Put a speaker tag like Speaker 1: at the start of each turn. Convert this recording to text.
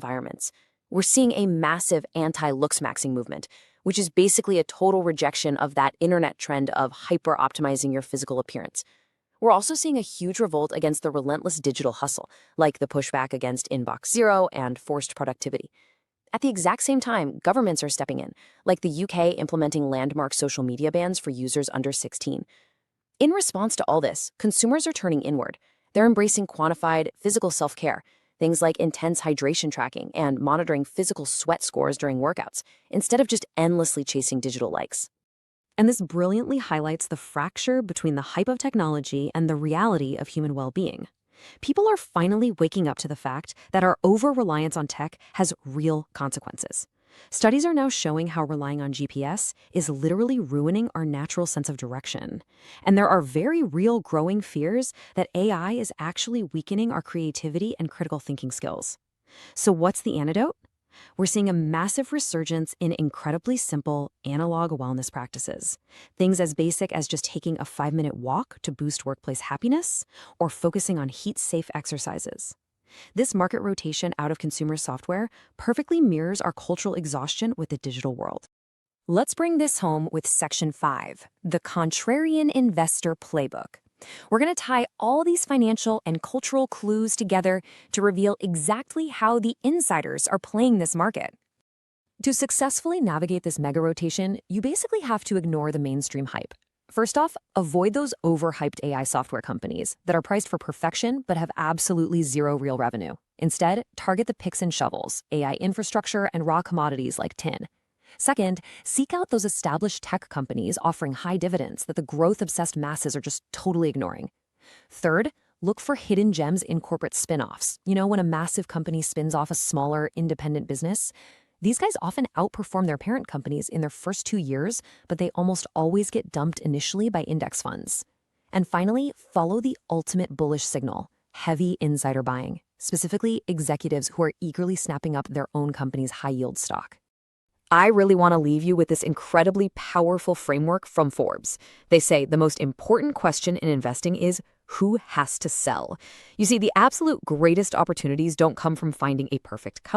Speaker 1: environments. We're seeing a massive anti-looks-maxing movement, which is basically a total rejection of that internet trend of hyper-optimizing your physical appearance. We're also seeing a huge revolt against the relentless digital hustle, like the pushback against inbox zero and forced productivity. At the exact same time, governments are stepping in, like the UK implementing landmark social media bans for users under 16. In response to all this, consumers are turning inward. They're embracing quantified, physical self-care, things like intense hydration tracking and monitoring physical sweat scores during workouts, instead of just endlessly chasing digital likes.
Speaker 2: And this brilliantly highlights the fracture between the hype of technology and the reality of human well-being. People are finally waking up to the fact that our over-reliance on tech has real consequences. Studies are now showing how relying on GPS is literally ruining our natural sense of direction. And there are very real growing fears that AI is actually weakening our creativity and critical thinking skills. So what's the antidote? We're seeing a massive resurgence in incredibly simple analog wellness practices. Things as basic as just taking a 5-minute walk to boost workplace happiness or focusing on heat-safe exercises. This market rotation out of consumer software perfectly mirrors our cultural exhaustion with the digital world.
Speaker 1: Let's bring this home with Section 5, the Contrarian Investor Playbook. We're going to tie all these financial and cultural clues together to reveal exactly how the insiders are playing this market. To successfully navigate this mega rotation, you basically have to ignore the mainstream hype. First off, avoid those overhyped AI software companies that are priced for perfection but have absolutely zero real revenue. Instead, target the picks and shovels, AI infrastructure, and raw commodities like tin. Second, seek out those established tech companies offering high dividends that the growth-obsessed masses are just totally ignoring. Third, look for hidden gems in corporate spin-offs. You know, when a massive company spins off a smaller, independent business? These guys often outperform their parent companies in their first 2 years, but they almost always get dumped initially by index funds. And finally, follow the ultimate bullish signal, heavy insider buying, specifically executives who are eagerly snapping up their own company's high-yield stock. I really want to leave you with this incredibly powerful framework from Forbes. They say the most important question in investing is who has to sell. You see, the absolute greatest opportunities don't come from finding a perfect company.